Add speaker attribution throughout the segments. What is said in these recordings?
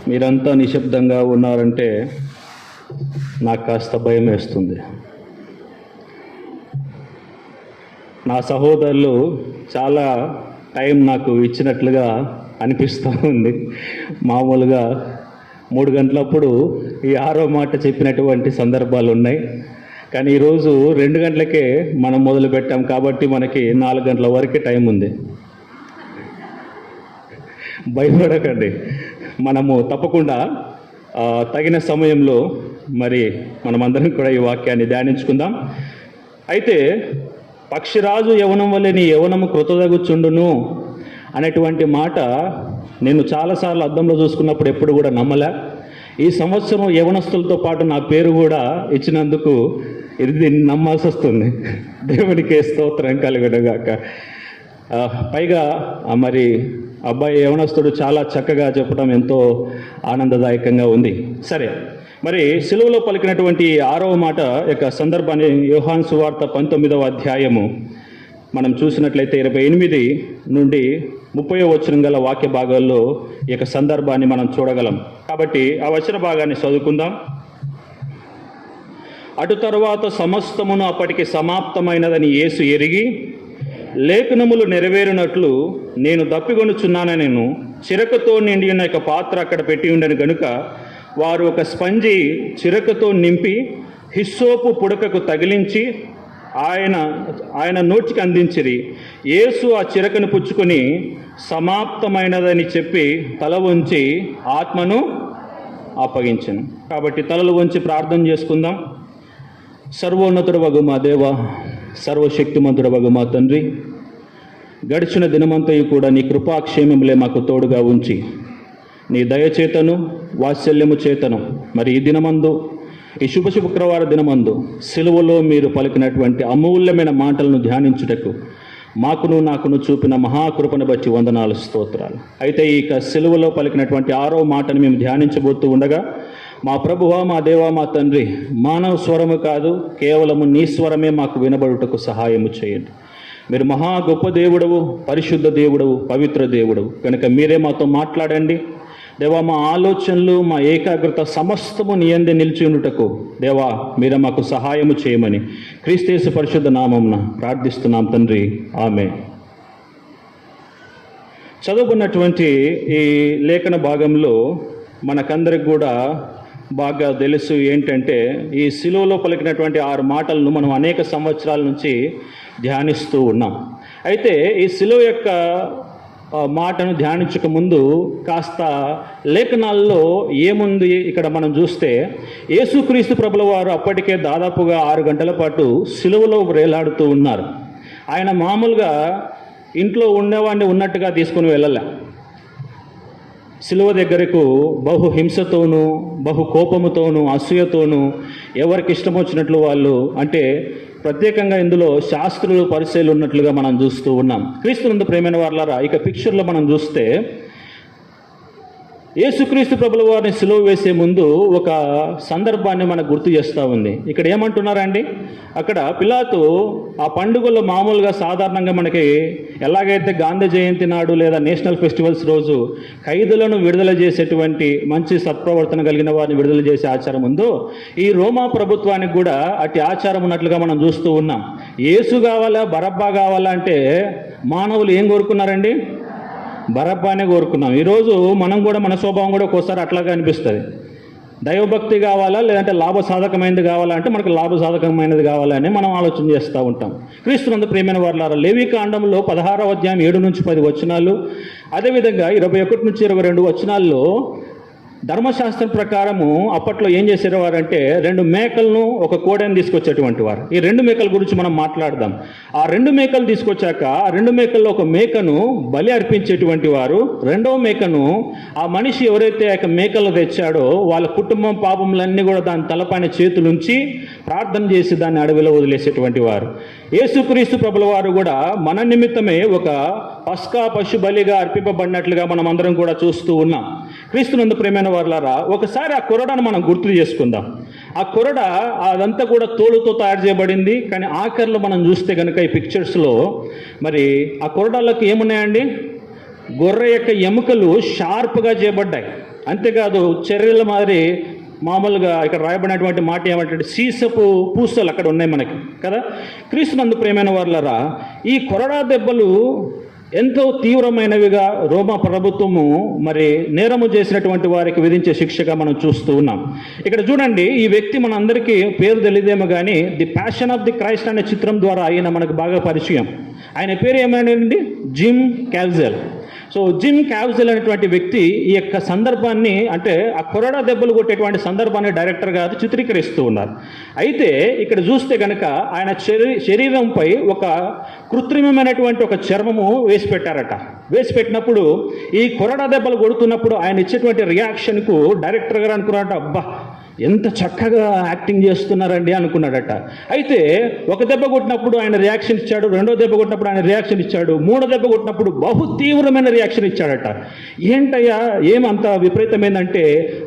Speaker 1: మీరంతా నిశ్శబ్దంగా ఉన్నారంటే నాకు కాస్త భయం వేస్తుంది. నా సహోదరులు చాలా టైం నాకు ఇచ్చినట్లుగా అనిపిస్తూ ఉంది. మామూలుగా 3 గంటలప్పుడు ఈ 6వ మాట చెప్పినటువంటి సందర్భాలు ఉన్నాయి. కానీ ఈరోజు 2 గంటలకే మనం మొదలు పెట్టాం కాబట్టి మనకి 4 గంటల వరకే టైం ఉంది. భయపడకండి, మనము తప్పకుండా తగిన సమయంలో మరి మనమందరం కూడా ఈ వాక్యాన్ని ధ్యానించుకుందాం. అయితే పక్షిరాజు యవనం వల్లే నీ యవనము కృతదగుచుండును అనేటువంటి మాట నేను చాలాసార్లు అద్దంలో చూసుకున్నప్పుడు ఎప్పుడు కూడా నమ్మలే. ఈ సంవత్సరం యవనస్తులతో పాటు నా పేరు కూడా ఇచ్చినందుకు ఇది నమ్మాల్సి వస్తుంది. దేవునికి స్తోత్రం కలుగునుగాక. పైగా మరి అబ్బాయి యవనస్తుడు చాలా చక్కగా చెప్పడం ఎంతో ఆనందదాయకంగా ఉంది. సరే, మరి సిలువలో పలికినటువంటి 6వ మాట యొక్క సందర్భాన్ని యోహాను సువార్త 19వ అధ్యాయము మనం చూసినట్లయితే 28 నుండి 30వ వచనం గల వాక్య భాగాల్లో ఈ యొక్క సందర్భాన్ని మనం చూడగలం. కాబట్టి ఆ వచన భాగాన్ని చదువుకుందాం. అటు తరువాత సమస్తమును అప్పటికి సమాప్తమైనదని యేసు ఎరిగి, లేఖనములు నెరవేరునట్లు నేను దప్పికొనుచున్నానని చిరకతో నిండి ఉన్న యొక్క పాత్ర అక్కడ పెట్టి ఉండను గనుక వారు ఒక స్పంజి చిరకతో నింపి హిస్సోపు పుడకకు తగిలించి ఆయన నోటికి అందించిరి. యేసు ఆ చిరకను పుచ్చుకొని సమాప్తమైనదని చెప్పి తల వంచి ఆత్మను అప్పగించెను. కాబట్టి తలలు వంచి ప్రార్థన చేసుకుందాం. సర్వోన్నతుడు వగు మా దేవ, సర్వశక్తిమంతుడు వగు మా తండ్రి, గడిచిన దినమంతయు కూడా నీ కృపాక్షేమములే మాకు తోడుగా ఉంచి నీ దయచేతను వాత్సల్యము చేతను మరి ఈ దినమందు, ఈ శుక్రవార దినమందు సిలువలో మీరు పలికినటువంటి అమూల్యమైన మాటలను ధ్యానించుటకు నాకును చూపిన మహాకృపను బట్టి వందనాలు, స్తోత్రాలు. అయితే ఈ సిలువలో పలికినటువంటి 6వ మాటను మేము ధ్యానించబోతూ ఉండగా, మా ప్రభువా, మా దేవా, మా తండ్రి, మానవ స్వరము కాదు, కేవలము నీ స్వరమే మాకు వినబడుటకు సహాయము చేయండి. మీరు మహా గొప్ప దేవుడవు, పరిశుద్ధ దేవుడవు, పవిత్ర దేవుడవు కనుక మీరే మాతో మాట్లాడండి. దేవా, మా ఆలోచనలు, మా ఏకాగ్రత సమస్తము నీ యందే నిలిచి ఉండుటకు దేవా మీరే మాకు సహాయము చేయమని క్రీస్తు పరిశుద్ధ నామమున ప్రార్థిస్తున్నాం తండ్రి, ఆమేన్. చదువుకున్నటువంటి ఈ లేఖన భాగంలో మనకందరికి కూడా బాగా తెలుసు ఏంటంటే, ఈ సిలువలో పలికినటువంటి 6 మాటలను మనం అనేక సంవత్సరాల నుంచి ధ్యానిస్తూ ఉన్నాం. అయితే ఈ సిలువ యొక్క మాటను ధ్యానించక ముందు కాస్త లేఖనాల్లో ఏముంది ఇక్కడ మనం చూస్తే, యేసుక్రీస్తు ప్రభుల వారు అప్పటికే దాదాపుగా 6 గంటల పాటు సిలువలో వేలాడుతూ ఉన్నారు. ఆయన మామూలుగా ఇంట్లో ఉండేవాడిని ఉన్నట్టుగా తీసుకుని వెళ్ళలే. సిలువ దగ్గరకు బహు హింసతోనూ, బహు కోపముతోనూ, అసూయతోనూ, ఎవరికి ఇష్టం వచ్చినట్లు వాళ్ళు, అంటే ప్రత్యేకంగా ఇందులో శాస్త్రులు, పరిచయాలు ఉన్నట్లుగా మనం చూస్తూ ఉన్నాం. క్రీస్తునందు ప్రియమైన వారలారా, ఇక పిక్చర్లో మనం చూస్తే యేసుక్రీస్తు ప్రభుల వారిని సిలువ వేసే ముందు ఒక సందర్భాన్ని మనకు గుర్తు చేస్తూ ఉంది. ఇక్కడ ఏమంటున్నారండి, అక్కడ పిలాతు ఆ పండుగలో మామూలుగా సాధారణంగా మనకి ఎలాగైతే గాంధీ జయంతి నాడు లేదా నేషనల్ ఫెస్టివల్స్ రోజు ఖైదులను విడుదల చేసేటువంటి మంచి సత్ప్రవర్తన కలిగిన వారిని విడుదల చేసే ఆచారం ఉందో, ఈ రోమా ప్రభుత్వానికి కూడా అట్టి ఆచారం ఉన్నట్లుగా మనం చూస్తూ ఉన్నాం. యేసు కావాలా, బరబ్బా కావాలా అంటే మానవులు ఏం కోరుకున్నారండి? బరబ్బానే కోరుకున్నాం. ఈరోజు మనం కూడా, మన స్వభావం కూడా ఒక్కోసారి అట్లాగా అనిపిస్తుంది. దైవభక్తి కావాలా, లేదంటే లాభసాధకమైనది కావాలా అంటే మనకు లాభసాధకమైనది కావాలని మనం ఆలోచన చేస్తూ ఉంటాం. క్రీస్తునందు ప్రియమైన వారలారా, లేవికాండంలో 16వ అధ్యాయం 7 నుంచి 10 వచనాలు, అదేవిధంగా 21 నుంచి 22 వచనాల్లో ధర్మశాస్త్రం ప్రకారము అప్పట్లో ఏం చేసేవారంటే 2 మేకలను, ఒక కోడెను తీసుకొచ్చేటువంటి వారు. ఈ 2 మేకల గురించి మనం మాట్లాడదాం. ఆ 2 మేకలు తీసుకొచ్చాక ఆ 2 మేకల్లో ఒక మేకను బలి అర్పించేటువంటి వారు, 2వ మేకను ఆ మనిషి ఎవరైతే ఆ మేకలు తెచ్చాడో వాళ్ళ కుటుంబం పాపములన్నీ కూడా దాని తలపైన చేతులుంచి ప్రార్థన చేసి దాన్ని అడవిలో వదిలేసేటువంటి వారు. యేసుక్రీస్తు ప్రభుల వారు కూడా మన నిమిత్తమే ఒక పస్కా పశు బలిగా అర్పింపబడినట్లుగా మనం అందరం కూడా చూస్తూ ఉన్నాం. క్రీస్తునందు ప్రియమైన వారలారా, ఒకసారి ఆ కొరడాను మనం గుర్తు చేసుకుందాం. ఆ కొరడ అదంతా కూడా తోలుతో తయారు చేయబడింది. కానీ ఆఖరిలో మనం చూస్తే కనుక ఈ పిక్చర్స్లో మరి ఆ కొరడాలకు ఏమున్నాయండి? గొర్రె యొక్క ఎముకలు షార్ప్గా చేయబడ్డాయి. అంతేకాదు చర్యల మాదిరి మామూలుగా ఇక్కడ రాయబడినటువంటి మాట ఏమంటే సీసపు పూసలు అక్కడ ఉన్నాయి మనకి కదా. క్రీస్తునందు ప్రియమైన వారులారా, ఈ కొరడా దెబ్బలు ఎంతో తీవ్రమైనవిగా రోమా ప్రభుత్వము మరి నేరము చేసినటువంటి వారికి విధించే శిక్షగా మనం చూస్తూ ఉన్నాం. ఇక్కడ చూడండి, ఈ వ్యక్తి మన అందరికీ పేరు తెలియదేమో కానీ the passion of the Christ అనే చిత్రం ద్వారా ఆయన మనకు బాగా పరిచయం. ఆయన పేరు ఏమైందండి? జిమ్ క్యావ్జెల్. సో జిమ్ క్యావ్జెల్ అనేటువంటి వ్యక్తి ఈ యొక్క సందర్భాన్ని, అంటే ఆ కొరడా దెబ్బలు కొట్టేటువంటి సందర్భాన్ని డైరెక్టర్ గారు చిత్రీకరిస్తూ ఉన్నారు. అయితే ఇక్కడ చూస్తే కనుక ఆయన శరీరంపై ఒక కృత్రిమమైనటువంటి ఒక చర్మము వేసి పెట్టారట. వేసి పెట్టినప్పుడు ఈ కొరడా దెబ్బలు కొడుతున్నప్పుడు ఆయన ఇచ్చేటువంటి రియాక్షన్కు డైరెక్టర్ గారు అనుకున్నారట, అబ్బా ఎంత చక్కగా యాక్టింగ్ చేస్తున్నారండి అనుకున్నాడట. అయితే ఒక దెబ్బ కొట్టినప్పుడు ఆయన రియాక్షన్ ఇచ్చాడు, రెండో దెబ్బ కొట్టినప్పుడు ఆయన రియాక్షన్ ఇచ్చాడు, మూడో దెబ్బ కొట్టినప్పుడు బహు తీవ్రమైన రియాక్షన్ ఇచ్చాడట. ఏంటయ్యా ఏమంత విపరీతమైందంటే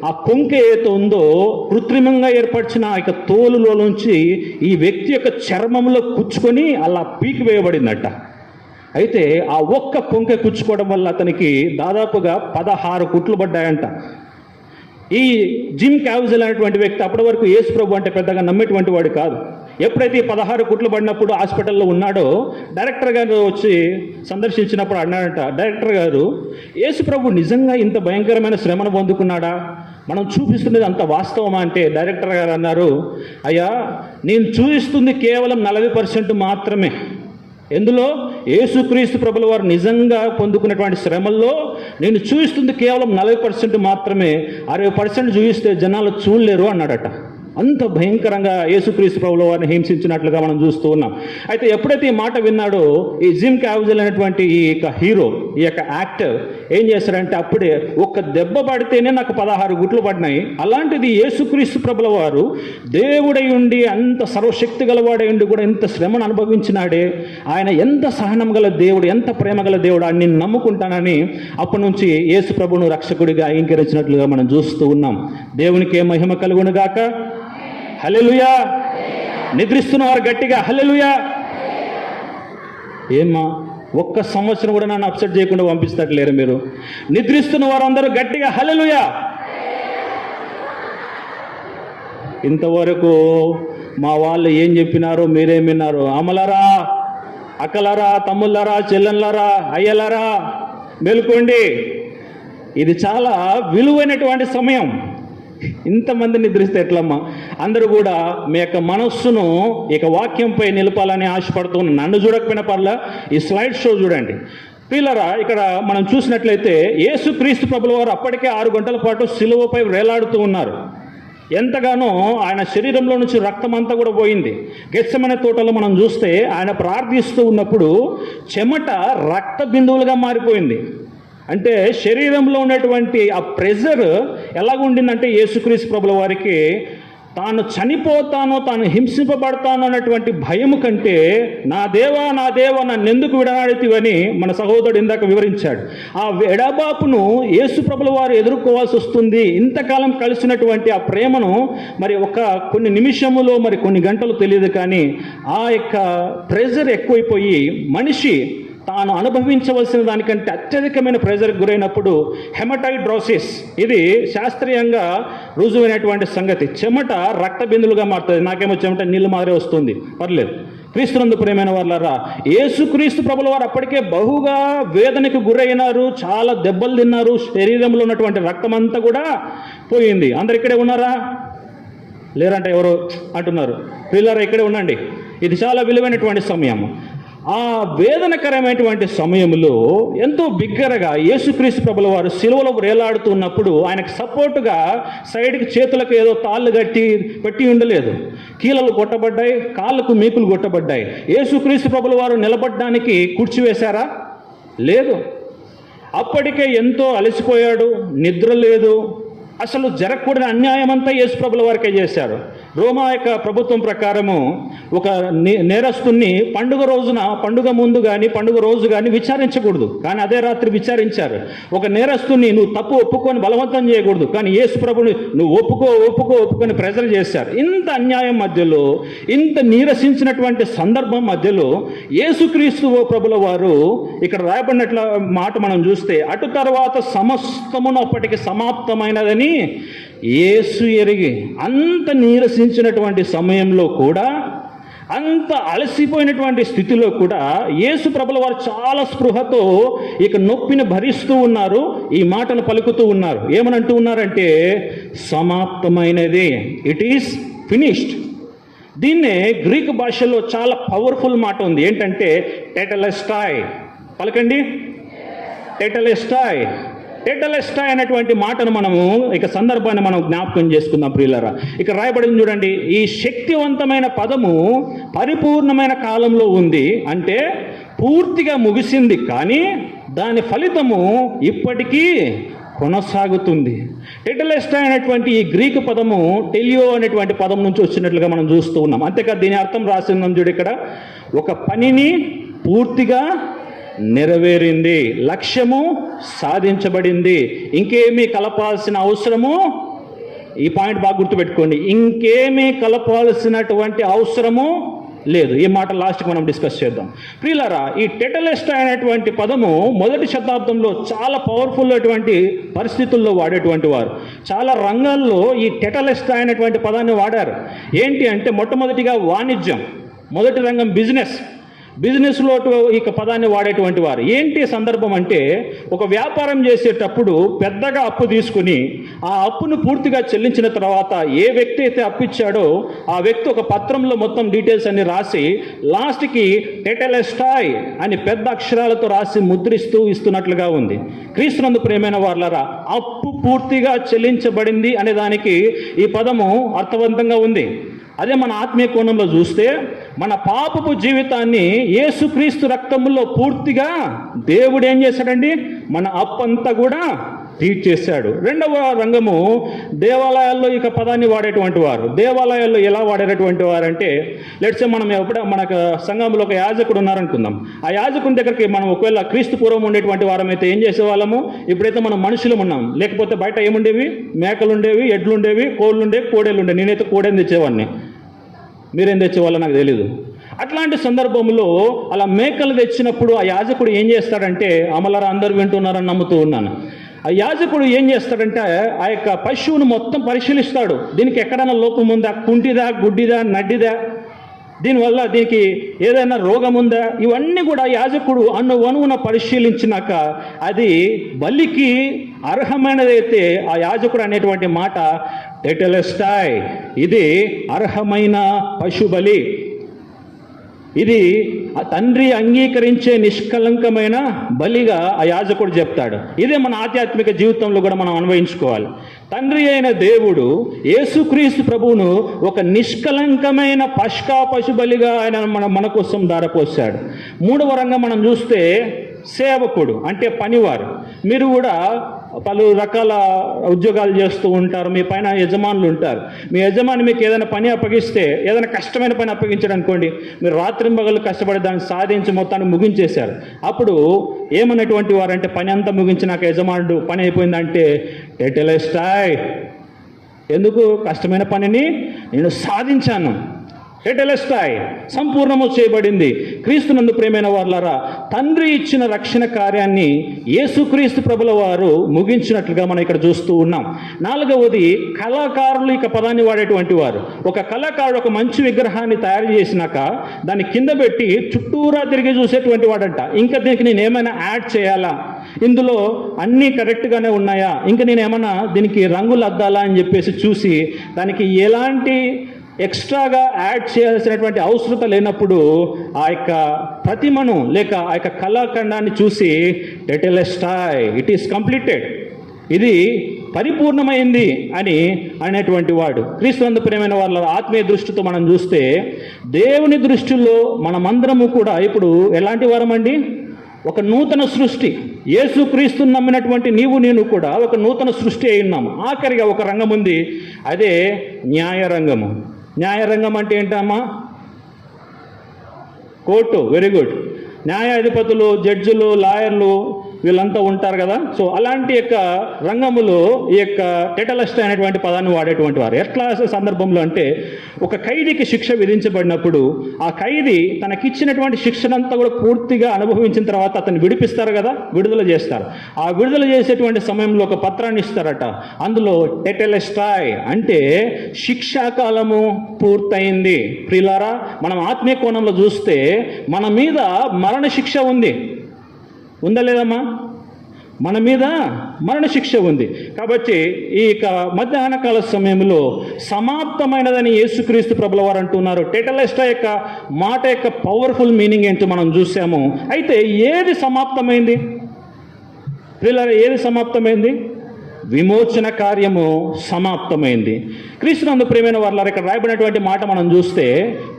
Speaker 1: ఆ కొంకె ఏదో ఉందో కృత్రిమంగా ఏర్పరిచిన ఆ యొక్క తోలులో నుంచి ఈ వ్యక్తి యొక్క చర్మంలో కుచ్చుకొని అలా పీకి వేయబడిందట. అయితే ఆ ఒక్క కొంకె కుచ్చుకోవడం వల్ల అతనికి దాదాపుగా 16 కుట్లు పడ్డాయంట. ఈ జిమ్ క్యావ్జెల్ అనేటువంటి వ్యక్తి అప్పటి వరకు యేసు ప్రభు అంటే పెద్దగా నమ్మేటువంటి వాడు కాదు. ఎప్పుడైతే 16 కుట్లు పడినప్పుడు హాస్పిటల్లో ఉన్నాడో డైరెక్టర్ గారు వచ్చి సందర్శించినప్పుడు అన్నాడంట, డైరెక్టర్ గారు యేసు ప్రభు నిజంగా ఇంత భయంకరమైన శ్రమను పొందుకున్నాడా? మనం చూపిస్తున్నది అంత వాస్తవమా అంటే డైరెక్టర్ గారు అన్నారు, అయ్యా నేను చూపిస్తుంది కేవలం 40% మాత్రమే. ఎందులో? యేసుక్రీస్తు ప్రభుల వారు నిజంగా పొందుకున్నటువంటి శ్రమల్లో నేను చూపిస్తుంది కేవలం 40% మాత్రమే. 60% చూపిస్తే జనాలు చూడలేరు అన్నాడట. అంత భయంకరంగా యేసుక్రీస్తు ప్రభుల వారిని హింసించినట్లుగా మనం చూస్తూ ఉన్నాం. అయితే ఎప్పుడైతే ఈ మాట విన్నాడో ఈ జిమ్ క్యావ్జెల్ అనేటువంటి ఈ యొక్క హీరో, ఈ యొక్క యాక్టర్ ఏం చేశాడంటే అప్పుడే ఒక్క దెబ్బ పడితేనే నాకు 16 గుట్లు పడినాయి. అలాంటిది యేసుక్రీస్తు ప్రభుల వారు దేవుడై ఉండి అంత సర్వశక్తి గలవాడై ఉండి కూడా ఎంత శ్రమను అనుభవించినాడే, ఆయన ఎంత సహనం గల దేవుడు, ఎంత ప్రేమ గల దేవుడు, ఆయన నేను నమ్ముకుంటానని అప్పటి నుంచి యేసు ప్రభును రక్షకుడిగా అంగీకరించినట్లుగా మనం చూస్తూ ఉన్నాం. దేవునికే మహిమ కలుగును గాక. హల్లెలూయా. నిద్రిస్తున్నవారు గట్టిగా హల్లెలూయా. ఏమ్మా ఒక్క సంవత్సరం కూడా నన్ను అప్సెట్ చేయకుండా పంపిస్తట్లేరు మీరు? నిద్రిస్తున్న వారందరూ గట్టిగా హల్లెలూయా. ఇంతవరకు మా వాళ్ళు ఏం చెప్పినారో మీరేం విన్నారు? అమ్మలారా, అక్కలారా, తమ్ముళ్ళారా, చెల్లెళ్ళారా, అయ్యలారా మేలుకోండి. ఇది చాలా విలువైనటువంటి సమయం. ఇంతమంది నిద్రిస్తే ఎట్లమ్మా? అందరూ కూడా మీ యొక్క మనస్సును ఇక వాక్యంపై నిలపాలని ఆశపడుతున్న నన్ను చూడకపోయినా పర్లా ఈ స్లైడ్ షో చూడండి. పిల్లరా, ఇక్కడ మనం చూసినట్లయితే యేసుక్రీస్తు ప్రభుల వారు అప్పటికే 6 గంటల పాటు సిలువపై వేలాడుతూ ఉన్నారు. ఎంతగానో ఆయన శరీరంలో నుంచి రక్తం అంతా కూడా పోయింది. గెత్సెమనే తోటలో మనం చూస్తే ఆయన ప్రార్థిస్తూ ఉన్నప్పుడు చెమట రక్త బిందువులుగా మారిపోయింది. అంటే శరీరంలో ఉన్నటువంటి ఆ ప్రెజర్ ఎలాగుండిందంటే యేసుక్రీస్తు ప్రభుల వారికి తాను చనిపోతానో, తాను హింసింపబడతానో అన్నటువంటి భయము కంటే నా దేవా నన్ను ఎందుకు విడనాడితివని మన సహోదరుడు ఇందాక వివరించాడు. ఆ ఎడబాపును యేసు ప్రభుల వారు ఎదుర్కోవాల్సి వస్తుంది. ఇంతకాలం కలిసినటువంటి ఆ ప్రేమను మరి కొన్ని నిమిషములో మరి కొన్ని గంటలు తెలియదు, కానీ ఆ యొక్క ప్రెజర్ ఎక్కువైపోయి మనిషి తాను అనుభవించవలసిన దానికంటే అత్యధికమైన ప్రెజర్కి గురైనప్పుడు హెమటైడ్రోసిస్, ఇది శాస్త్రీయంగా రుజువైనటువంటి సంగతి. చెమట రక్త బిందులుగా మారుతుంది. నాకేమో చెమట నీళ్ళు మాదిరే వస్తుంది, పర్లేదు. క్రీస్తునందు ప్రియమైన వాళ్ళారా, యేసుక్రీస్తు ప్రభుల వారు అప్పటికే బహుగా వేదనకు గురైనారు, చాలా దెబ్బలు తిన్నారు, శరీరంలో ఉన్నటువంటి రక్తం అంతా కూడా పోయింది. అందరు ఇక్కడే ఉన్నారా? లేరంటే ఎవరు అంటున్నారు? పిల్లరా ఇక్కడే ఉండండి. ఇది చాలా విలువైనటువంటి సమయం. ఆ వేదనకరమైనటువంటి సమయంలో ఎంతో బిగ్గరగా యేసుక్రీస్తు ప్రభుల వారు సిలువలో వేలాడుతున్నప్పుడు ఆయనకు సపోర్టుగా సైడ్కి చేతులకు ఏదో తాళ్ళు పెట్టి ఉండలేదు. కీలలు కొట్టబడ్డాయి, కాళ్ళకు మీకులు కొట్టబడ్డాయి. యేసుక్రీస్తు ప్రభుల వారు నిలబడడానికి కుర్చీ వేశారా? లేదు. అప్పటికే ఎంతో అలసిపోయాడు, నిద్ర లేదు. అసలు జరగకూడని అన్యాయం అంతా యేసు ప్రభుల వారికే చేశారు. రోమా యొక్క ప్రభుత్వం ప్రకారము ఒక నేరస్తుని పండుగ ముందు కానీ పండుగ రోజు కానీ విచారించకూడదు, కానీ అదే రాత్రి విచారించారు. ఒక నేరస్తుని నువ్వు తప్పు ఒప్పుకొని బలవంతం చేయకూడదు, కానీ యేసు ప్రభుని నువ్వు ఒప్పుకొని ప్రెజర్ చేశారు. ఇంత అన్యాయం మధ్యలో, ఇంత నీరసించినటువంటి సందర్భం మధ్యలో యేసుక్రీస్తు ప్రభుల వారు ఇక్కడ రాయబడినట్ల మాట మనం చూస్తే, అటు తర్వాత సమస్తమును అప్పటికి సమాప్తమైనదని యేసు ఎరిగి, అంత నీరసించినటువంటి సమయంలో కూడా, అంత అలసిపోయినటువంటి స్థితిలో కూడా యేసు ప్రభుల వారు చాలా స్పృహతో ఇక నొప్పిని భరిస్తూ ఉన్నారు, ఈ మాటను పలుకుతూ ఉన్నారు. ఏమనంటూ ఉన్నారంటే, సమాప్తమైనది, ఇట్ ఈస్ ఫినిష్డ్. దీన్నే గ్రీకు భాషలో చాలా పవర్ఫుల్ మాట ఉంది, ఏంటంటే టెటెలెస్టాయ్. పలకండి, టెటెలెస్టాయ్. టెటెలెస్టాయ్ అనేటువంటి మాటను మనము ఇక సందర్భాన్ని మనం జ్ఞాపకం చేసుకుందాం ప్రియులారా. ఇక రాయబడింది చూడండి, ఈ శక్తివంతమైన పదము పరిపూర్ణమైన కాలంలో ఉంది, అంటే పూర్తిగా ముగిసింది, కానీ దాని ఫలితము ఇప్పటికీ కొనసాగుతుంది. టెటెలెస్టాయ్ అనేటువంటి ఈ గ్రీకు పదము టెలియో అనేటువంటి పదం నుంచి వచ్చినట్లుగా మనం చూస్తూ ఉన్నాం. అంతేకాదు దీని అర్థం రాసిందాం చూడు, ఇక్కడ ఒక పనిని పూర్తిగా నెరవేరింది, లక్ష్యము సాధించబడింది, ఇంకేమీ కలపాల్సిన అవసరము, ఈ పాయింట్ బాగా గుర్తుపెట్టుకోండి, ఇంకేమీ కలపాల్సినటువంటి అవసరము లేదు. ఈ మాట లాస్ట్కి మనం డిస్కస్ చేద్దాం ప్రియులారా. ఈ టెటెలెస్టాయ్ అనేటువంటి పదము మొదటి శతాబ్దంలో చాలా పవర్ఫుల్ అటువంటి పరిస్థితుల్లో వాడేటువంటి వారు. చాలా రంగాల్లో ఈ టెటెలెస్టాయ్ అనేటువంటి పదాన్ని వాడారు. ఏంటి అంటే, మొట్టమొదటిగా వాణిజ్యం, మొదటి రంగం బిజినెస్లో ఈ పదాన్ని వాడేటువంటి వారు. ఏంటి సందర్భం అంటే, ఒక వ్యాపారం చేసేటప్పుడు పెద్దగా అప్పు తీసుకుని ఆ అప్పును పూర్తిగా చెల్లించిన తర్వాత ఏ వ్యక్తి అయితే అప్పిచ్చాడో ఆ వ్యక్తి ఒక పత్రంలో మొత్తం డీటెయిల్స్ అన్ని రాసి లాస్ట్కి టెటెలెస్టాయ్ అని పెద్ద అక్షరాలతో రాసి ముద్రిస్తూ ఇస్తున్నట్లుగా ఉంది. క్రీస్తునందు ప్రియమైన వారలారా, అప్పు పూర్తిగా చెల్లించబడింది అనే దానికి ఈ పదము అర్థవంతంగా ఉంది. అదే మన ఆత్మీయ కోణంలో చూస్తే, మన పాపపు జీవితాన్ని యేసుక్రీస్తు రక్తములో పూర్తిగా దేవుడు ఏం చేశాడండి, మన అప్పంతా కూడా తీర్చేశాడు. రెండవ రంగము దేవాలయాల్లో ఈ పదాన్ని వాడేటువంటి వారు. దేవాలయాల్లో ఎలా వాడేటటువంటి వారు అంటే, లెట్సే మనం మనకు సంఘంలో ఒక యాజకుడు ఉన్నారనుకుందాం. ఆ యాజకుని దగ్గరికి మనం ఒకవేళ క్రీస్తు పూర్వం ఉండేటువంటి వారమైతే ఏం చేసేవాళ్ళము, ఇప్పుడైతే మనం మనుషులం ఉన్నాం, లేకపోతే బయట ఏముండేవి, మేకలు ఉండేవి, ఎడ్లు ఉండేవి, కోళ్ళు ఉండేవి, కోడేళ్ళు ఉండేవి. నేనైతే కోడేని తెచ్చేవాడిని, మీరేం తెచ్చేవాళ్ళో నాకు తెలీదు. అట్లాంటి సందర్భంలో అలా మేకలు తెచ్చినప్పుడు ఆ యాజకుడు ఏం చేస్తాడంటే, అమలరా అందరూ వింటున్నారని నమ్ముతూ ఉన్నాను, ఆ యాజకుడు ఏం చేస్తాడంటే ఆ యొక్క పశువును మొత్తం పరిశీలిస్తాడు. దీనికి ఎక్కడైనా లోపం ఉందా, కుంటిదా, గుడ్డిదా, నడ్డిదా, దీనివల్ల దీనికి ఏదైనా రోగం ఉందా, ఇవన్నీ కూడా యాజకుడు అణువణువున పరిశీలించినాక అది బలికి అర్హమైనదైతే ఆ యాజకుడు అనేటువంటి మాట టెటెలెస్టాయ్, ఇది అర్హమైన పశుబలి, ఇది తండ్రి అంగీకరించే నిష్కలంకమైన బలిగా ఆ యాజకుడు చెప్తాడు. ఇదే మన ఆధ్యాత్మిక జీవితంలో కూడా మనం అన్వయించుకోవాలి. తండ్రి అయిన దేవుడు యేసుక్రీస్తు ప్రభువును ఒక నిష్కలంకమైన పశుబలిగా ఆయన మన కోసం ధారపోశాడు. మూడవ రంగం మనం చూస్తే సేవకుడు, అంటే పనివారు. మీరు కూడా పలు రకాల ఉద్యోగాలు చేస్తూ ఉంటారు, మీ పైన యజమానులు ఉంటారు. మీ యజమాని మీకు ఏదైనా పని అప్పగిస్తే, ఏదైనా కష్టమైన పని అప్పగించాడు అనుకోండి, మీరు రాత్రింబగళ్ళు కష్టపడి దాన్ని సాధించి మొత్తాన్ని ముగించేశారు. అప్పుడు ఏమన్నటువంటి వారంటే, పని అంతా ముగించినాక యజమానుడు పని అయిపోయిందంటే టెటెలెస్టాయ్, ఎందుకు కష్టమైన పనిని నేను సాధించాను, టెటెలెస్టాయ్ సంపూర్ణము చేయబడింది. క్రీస్తునందు ప్రియమైన వారలారా, తండ్రి ఇచ్చిన రక్షణ కార్యాన్ని యేసుక్రీస్తు ప్రభుల వారు ముగించినట్లుగా మనం ఇక్కడ చూస్తూ ఉన్నాం. నాలుగవది కళాకారులు ఈ పదాన్ని వాడేటువంటి వారు. ఒక కళాకారుడు ఒక మంచి విగ్రహాన్ని తయారు చేసినాక దాన్ని కింద పెట్టి చుట్టూరా తిరిగి చూసేటువంటి వాడంట. ఇంకా దీనికి నేను ఏమైనా యాడ్ చేయాలా, ఇందులో అన్నీ కరెక్ట్గానే ఉన్నాయా, ఇంకా నేను ఏమైనా దీనికి రంగులు అద్దాలా అని చెప్పేసి చూసి దానికి ఎలాంటి ఎక్స్ట్రాగా యాడ్ చేయాల్సినటువంటి అవసరత లేనప్పుడు ఆ యొక్క ప్రతిమను లేక ఆ యొక్క కళాఖండాన్ని చూసి టెటెలెస్టాయ్, ఇట్ ఈస్ కంప్లీటెడ్, ఇది పరిపూర్ణమైంది అని అనేటువంటి వాడు. క్రీస్తునందు ప్రియమైన వాళ్ళ ఆత్మీయ దృష్టితో మనం చూస్తే, దేవుని దృష్టిలో మనమందరము కూడా ఇప్పుడు ఎలాంటి వారమండి, ఒక నూతన సృష్టి. యేసుక్రీస్తుని నమ్మినటువంటి నేను కూడా ఒక నూతన సృష్టి అయి ఉన్నాము. ఆఖరిగా ఒక రంగం ఉంది, అదే న్యాయ రంగము. న్యాయరంగం అంటే ఏంటమ్మా? కోర్టు. Very good. న్యాయాధిపతులు, జడ్జిలు, లాయర్లు వీళ్ళంతా ఉంటారు కదా. సో అలాంటి యొక్క రంగములో ఈ యొక్క టెటలస్ట్ అనేటువంటి పదాన్ని వాడేటువంటి వారు. ఎట్లా సందర్భంలో అంటే, ఒక ఖైదీకి శిక్ష విధించబడినప్పుడు ఆ ఖైదీ తనకిచ్చినటువంటి శిక్షనంతా కూడా పూర్తిగా అనుభవించిన తర్వాత అతన్ని విడిపిస్తారు కదా, విడుదల చేస్తారు. ఆ విడుదల చేసేటువంటి సమయంలో ఒక పత్రాన్ని ఇస్తారట. అందులో టెటెలెస్టాయ్ అంటే శిక్షాకాలము పూర్తయింది. ప్రియులారా, మనం ఆత్మీయ కోణంలో చూస్తే మన మీద మరణ శిక్ష ఉంది. ఉందా లేదమ్మా? మన మీద మరణశిక్ష ఉంది. కాబట్టి ఈ మధ్యాహ్న కాల సమయంలో సమాప్తమైనదని యేసుక్రీస్తు ప్రభుల వారు అంటున్నారు. టెటెలెస్టా యొక్క మాట యొక్క పవర్ఫుల్ మీనింగ్ ఏంటో మనం చూసాము. అయితే ఏది సమాప్తమైంది ప్రియులారా? ఏది సమాప్తమైంది? విమోచన కార్యము సమాప్తమైంది. క్రీస్తునందు ప్రియమైన వారులారా, ఇక్కడ రాయబడినటువంటి మాట మనం చూస్తే,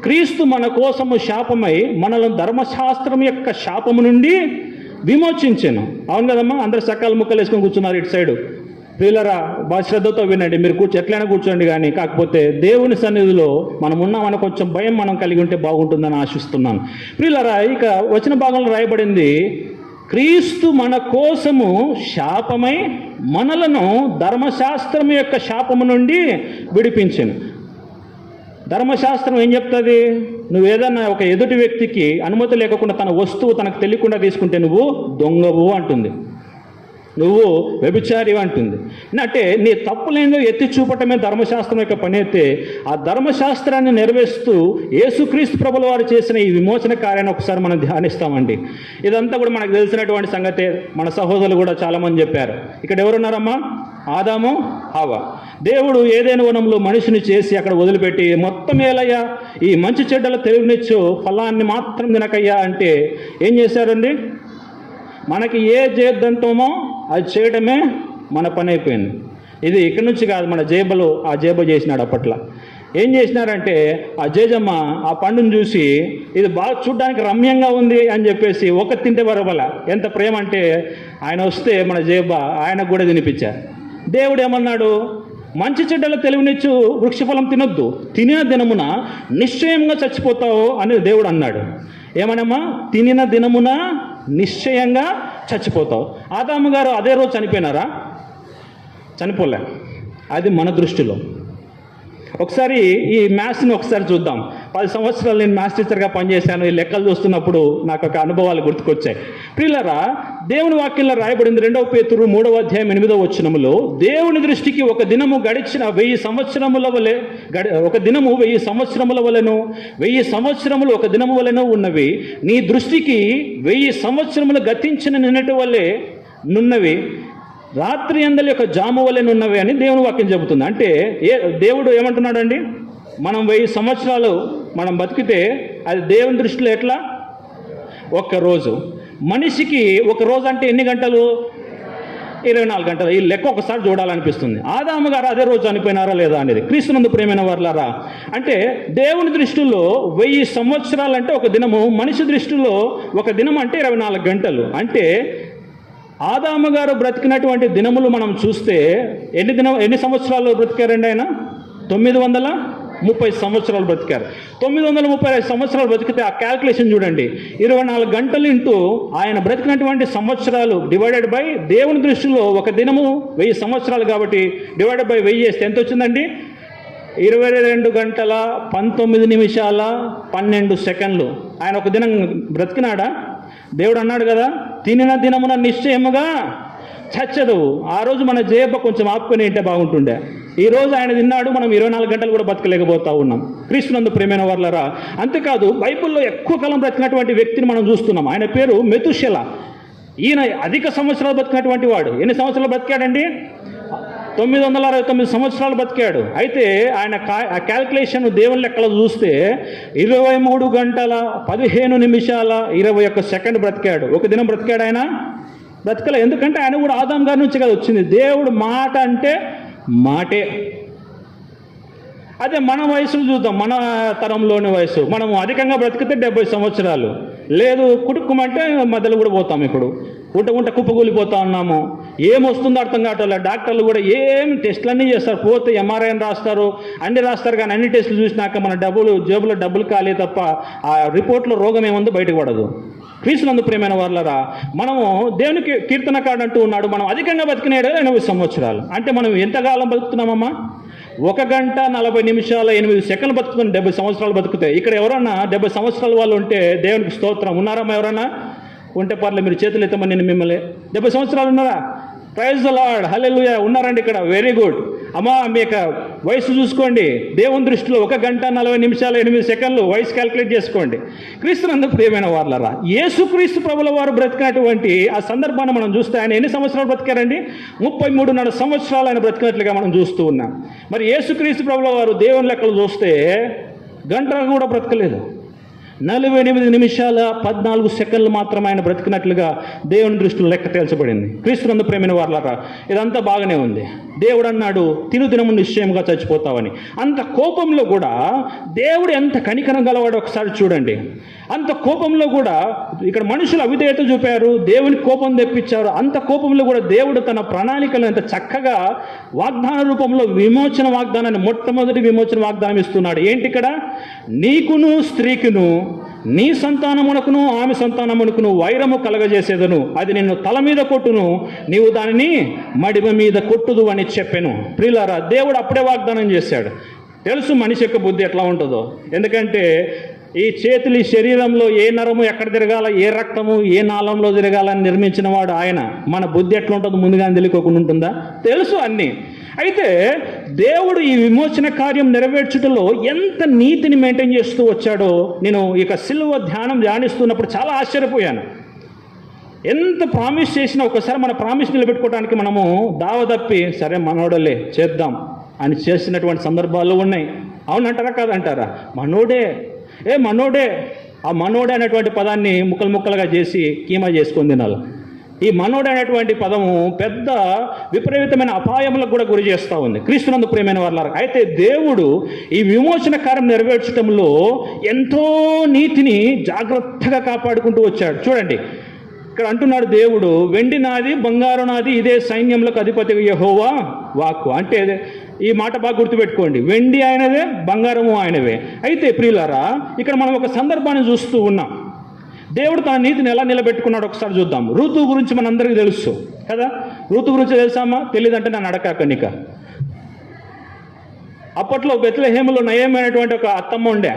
Speaker 1: క్రీస్తు మన కోసము శాపమై మనల్ని ధర్మశాస్త్రం యొక్క శాపము నుండి విమోచించాను. అవును కదమ్మా? అందరు సకాల ముక్కలు వేసుకొని కూర్చున్నారు ఇటు సైడు. ప్రియులరా, బాగా శ్రద్ధతో వినండి. మీరు ఎట్లయినా కూర్చోండి, కానీ కాకపోతే దేవుని సన్నిధిలో మనం ఉన్నామని కొంచెం భయం మనం కలిగి ఉంటే బాగుంటుందని ఆశిస్తున్నాను. ప్రియులరా, ఇక వచ్చిన భాగంలో రాయబడింది, క్రీస్తు మన కోసము శాపమై మనలను ధర్మశాస్త్రం యొక్క శాపము నుండి విడిపించాను. ధర్మశాస్త్రం ఏం చెప్తుంది? నువ్వు ఏదన్నా ఒక ఎదుటి వ్యక్తికి అనుమతి లేకుండా తన వస్తువు తనకు తెలియకుండా తీసుకుంటే నువ్వు దొంగవు అంటుంది, నువ్వు వ్యభిచారి అంటుంది. అంటే నీ తప్పులేందో ఎత్తి చూపటమే ధర్మశాస్త్రం యొక్క పని అయితే, ఆ ధర్మశాస్త్రాన్ని నెరవేరుస్తూ యేసుక్రీస్తు ప్రభుల వారు చేసిన ఈ విమోచన కార్యాన్ని ఒకసారి మనం ధ్యానిస్తామండి. ఇదంతా కూడా మనకు తెలిసినటువంటి సంగతే. మన సహోదరులు కూడా చాలామంది చెప్పారు. ఇక్కడ ఎవరున్నారమ్మా? ఆదాము, హవ్వ. దేవుడు ఏదైనా వనంలో మనిషిని చేసి అక్కడ వదిలిపెట్టి, మొత్తం ఏలయ్యా ఈ మంచి చెడ్డల తెలివినిచ్చు, ఫలాన్ని మాత్రం తినకయ్యా అంటే ఏం చేశారండి? మనకి ఏ చేద్దంతమో అది చేయడమే మన పని అయిపోయింది. ఇది ఇక్కడి నుంచి కాదు, మన జేబులో ఆ జేబు చేసినాడు. అప్పట్లో ఏం చేసినారంటే, ఆ జేజమ్మ ఆ పండును చూసి ఇది బాగా చూడ్డానికి రమ్యంగా ఉంది అని చెప్పేసి ఒక తింటే వరవల. ఎంత ప్రేమ అంటే, ఆయన వస్తే మన జేబ ఆయనకు కూడా తినిపించారు. దేవుడు ఏమన్నాడు? మంచి చెడ్డల తెలివినిచ్చు వృక్షఫలం తినొద్దు, తినిన దినమున నిశ్చయంగా చచ్చిపోతావు అని దేవుడు అన్నాడు. ఏమనమ్మా? తినిన దినమున నిశ్చయంగా చచ్చిపోతావు. ఆదాము గారు అదే రోజు చనిపోయినారా? చనిపోలే. అది మన దృష్టిలో. ఒకసారి ఈ మ్యాథ్స్ని ఒకసారి చూద్దాం. 10 సంవత్సరాలు నేను మ్యాథ్స్ టీచర్గా పనిచేశాను. ఈ లెక్కలు చూస్తున్నప్పుడు నాకు ఒక అనుభవాలు గుర్తుకొచ్చాయి. ప్రియులారా, దేవుని వాక్యంలో రాయబడింది 2 పేతురు 3వ అధ్యాయం 8వ వచనములో, దేవుని దృష్టికి ఒక దినము గడిచిన 1000 సంవత్సరముల వలె, ఒక దినము 1000 సంవత్సరముల వలెను, 1000 సంవత్సరములు ఒక దినము వలెను ఉన్నవి. నీ దృష్టికి 1000 సంవత్సరములు గతించిన నిన్నటి వలె నున్నవి, రాత్రి అందలి యొక్క జాము వలె ఉన్నవి అని దేవుని వాక్యం చెబుతుంది. అంటే దేవుడు ఏమంటున్నాడండి? మనం 1000 సంవత్సరాలు మనం బతికితే అది దేవుని దృష్టిలో ఎట్లా? ఒక్కరోజు. మనిషికి ఒక రోజు అంటే ఎన్ని గంటలు? 24 గంటలు. ఈ లెక్క ఒకసారి చూడాలనిపిస్తుంది. ఆదాము గారు అదే రోజు చనిపోయినారా లేదా అనేది. క్రీస్తునందు ప్రియమైన వారులారా, అంటే దేవుని దృష్టిలో 1000 సంవత్సరాలు అంటే ఒక దినము, మనిషి దృష్టిలో ఒక దినం అంటే 24 గంటలు. అంటే ఆదాము గారు బ్రతికినటువంటి దినములు మనం చూస్తే ఎన్ని సంవత్సరాలు బ్రతికారండి? ఆయన 930 సంవత్సరాలు బ్రతికారు. 935 సంవత్సరాలు బ్రతికితే ఆ క్యాల్కులేషన్ చూడండి. 24 గంటలు ఇంటూ ఆయన బ్రతికినటువంటి సంవత్సరాలు డివైడెడ్ బై దేవుని దృష్టిలో ఒక దినము 1000 సంవత్సరాలు కాబట్టి డివైడెడ్ బై 1000 చేస్తే ఎంత వచ్చిందండి? 22 గంటల 19 నిమిషాల 12 సెకండ్లు. ఆయన ఒక దినం బ్రతికినాడా? దేవుడు అన్నాడు కదా, తినిన దినమున నిశ్చయముగా చచ్చదు. ఆ రోజు మన జేబ కొంచెం ఆపుకొని ఉంటే బాగుంటుండే. ఈరోజు ఆయన తిన్నాడు, మనం 24 గంటలు కూడా బతకలేకపోతా ఉన్నాం. క్రీస్తునందు ప్రియమైన వారులారా, అంతేకాదు బైబిల్లో ఎక్కువ కాలం బ్రతికినటువంటి వ్యక్తిని మనం చూస్తున్నాం. ఆయన పేరు మెతుషెల. ఈయన అధిక సంవత్సరాలు బతికినటువంటి వాడు. ఎన్ని సంవత్సరాలు బతికాడండి? 969 సంవత్సరాలు బతికాడు. అయితే ఆయన క్యాల్కులేషన్ దేవుని లెక్కలో చూస్తే 23 గంటల 15 నిమిషాల 21 సెకండ్ బ్రతికాడు. ఒక దినం బ్రతికాడు ఆయన? బ్రతకలే. ఎందుకంటే ఆయన కూడా ఆదాం గారి నుంచి కదా వచ్చింది. దేవుడు మాట అంటే మాటే. అదే మన వయసులు చూద్దాం, మన తరంలోని వయసు. మనము అధికంగా బ్రతికితే 70 సంవత్సరాలు, లేదు కుటుక్కుమంటే మధ్యలో కూడా పోతాం. ఇప్పుడు ఉంట కుప్పకూలిపోతా ఉన్నాము. ఏమొస్తుందో అర్థం కావట్లేదు. డాక్టర్లు కూడా ఏం టెస్టులన్నీ చేస్తారు, పోతే ఎంఆర్ఐని రాస్తారు, అన్ని రాస్తారు, కానీ అన్ని టెస్టులు చూసినాక మన జేబులో డబ్బులు కాలే తప్ప ఆ రిపోర్ట్లో రోగం ఏముందో బయటకు పడదు. క్రీస్తునందు ప్రియమైన వాళ్ళరా, మనము దేవునికి కీర్తనకాడు అంటూ ఉన్నాడు, మనం అధికంగా బతికినాడు 80 సంవత్సరాలు. అంటే మనం ఎంతకాలం బతుకుతున్నామమ్మా? 1 గంట 40 నిమిషాల 8 సెకండ్లు బతుకుతున్నాం. 70 సంవత్సరాలు బతుకుతాయి. ఇక్కడ ఎవరన్నా 70 సంవత్సరాల వాళ్ళు ఉంటే దేవునికి స్తోత్రం. ఉన్నారమ్మా? ఎవరన్నా ఉంటే పర్లేదు, మీరు చేతులు ఎత్తమని నేను మిమ్మల్ని. 70 సంవత్సరాలు ఉన్నారా? ప్రైజ్ ద లార్డ్, హల్లెలూయా. ఉన్నారండి ఇక్కడ? Very good. అమ్మా, మీ యొక్క వయసు చూసుకోండి. దేవుని దృష్టిలో 1 గంట 40 నిమిషాల 8 సెకండ్లు వయసు క్యాల్కులేట్ చేసుకోండి. క్రీస్తునందు ప్రియమైన వాళ్ళరా, యేసుక్రీస్తు ప్రభుల వారు బ్రతికినటువంటి ఆ సందర్భాన్ని మనం చూస్తే ఆయన ఎన్ని సంవత్సరాలు బ్రతికారండి? 33.5 సంవత్సరాలు ఆయన బ్రతికినట్లుగా మనం చూస్తూ ఉన్నాం. మరి యేసుక్రీస్తు ప్రభుల వారు దేవుని లెక్కలు చూస్తే గంట కూడా బ్రతకలేదు. 48 నిమిషాల 14 సెకండ్లు మాత్రం ఆయన బ్రతికినట్లుగా దేవుని దృష్టిలో లెక్క తేల్చబడింది. క్రీస్తునందు ప్రేమైన వాళ్ళరా, ఇదంతా బాగానే ఉంది. దేవుడు అన్నాడు, తినుదినము నిశ్చయంగా చచ్చిపోతావని. అంత కోపంలో కూడా దేవుడు ఎంత కనికరం గలవాడో ఒకసారి చూడండి. అంత కోపంలో కూడా ఇక్కడ మనుషులు అవిధేయత చూపారు, దేవుని కోపం తెప్పించారు. అంత కోపంలో కూడా దేవుడు తన ప్రణాళికలు ఎంత చక్కగా వాగ్దాన రూపంలో విమోచన వాగ్దానాన్ని, మొట్టమొదటి విమోచన వాగ్దానం ఇస్తున్నాడు. ఏంటి ఇక్కడ? నీకును స్త్రీకును, నీ సంతానమునకును ఆమె సంతానమునకును వైరము కలగజేసేదను, అది నిన్ను తల మీద కొట్టును, నీవు దానిని మడిమ మీద కొట్టుదు అని చెప్పాను. ప్రియులారా, దేవుడు అప్పుడే వాగ్దానం చేశాడు. తెలుసు మనిషి యొక్క బుద్ధి ఎట్లా ఉంటుందో. ఎందుకంటే ఈ చేతులు, ఈ శరీరంలో ఏ నరము ఎక్కడ తిరగాల, ఏ రక్తము ఏ నాళంలో తిరగాలని నిర్మించిన వాడు ఆయన. మన బుద్ధి ఎట్లా ఉంటుందో ముందుగానే తెలియకోకుండా ఉంటుందా? తెలుసు అన్నీ. అయితే దేవుడు ఈ విమోచన కార్యం నెరవేర్చుటలో ఎంత నీతిని మెయింటైన్ చేస్తూ వచ్చాడో నేను ఇక సిలువ ధ్యానిస్తున్నప్పుడు చాలా ఆశ్చర్యపోయాను. ఎంత ప్రామిస్ చేసినా ఒకసారి మన ప్రామిస్ నిలబెట్టుకోవడానికి మనము దావదప్పి సరే మనోడలే చేద్దాం అని చేసినటువంటి సందర్భాలు ఉన్నాయి. అవునంటారా కాదంటారా? మనోడే ఆ మనోడే అనేటువంటి పదాన్ని ముక్కలు ముక్కలుగా చేసి కీమా చేసుకొని తినాలి. ఈ మనోడు అనేటువంటి పదము పెద్ద విపరీతమైన అపాయములకు కూడా గురి చేస్తూ ఉంది. క్రీస్తునందు ప్రియమైన వాళ్ళారా, అయితే దేవుడు ఈ విమోచన కార్యం నెరవేర్చడంలో ఎంతో నీతిని జాగ్రత్తగా కాపాడుకుంటూ వచ్చాడు. చూడండి, ఇక్కడ అంటున్నాడు దేవుడు, వెండి నాది బంగారు నాది, ఇదే సైన్యములకు అధిపతి యెహోవా వాక్కు. అంటే ఈ మాట బాగా గుర్తుపెట్టుకోండి, వెండి ఆయనదే, బంగారము ఆయనవే. అయితే ప్రియులారా, ఇక్కడ మనం ఒక సందర్భాన్ని చూస్తూ ఉన్నాం. దేవుడు తన నీతిని ఎలా నిలబెట్టుకున్నాడు ఒకసారి చూద్దాం. ఋతు గురించి మనందరికీ తెలుసు కదా. ఋతు గురించి తెలుసామా? తెలియదంటే నన్ను అడగాక నీక. అప్పట్లో బెత్లెహేములో నయమైనటువంటి ఒక అత్తమ్మ ఉండే.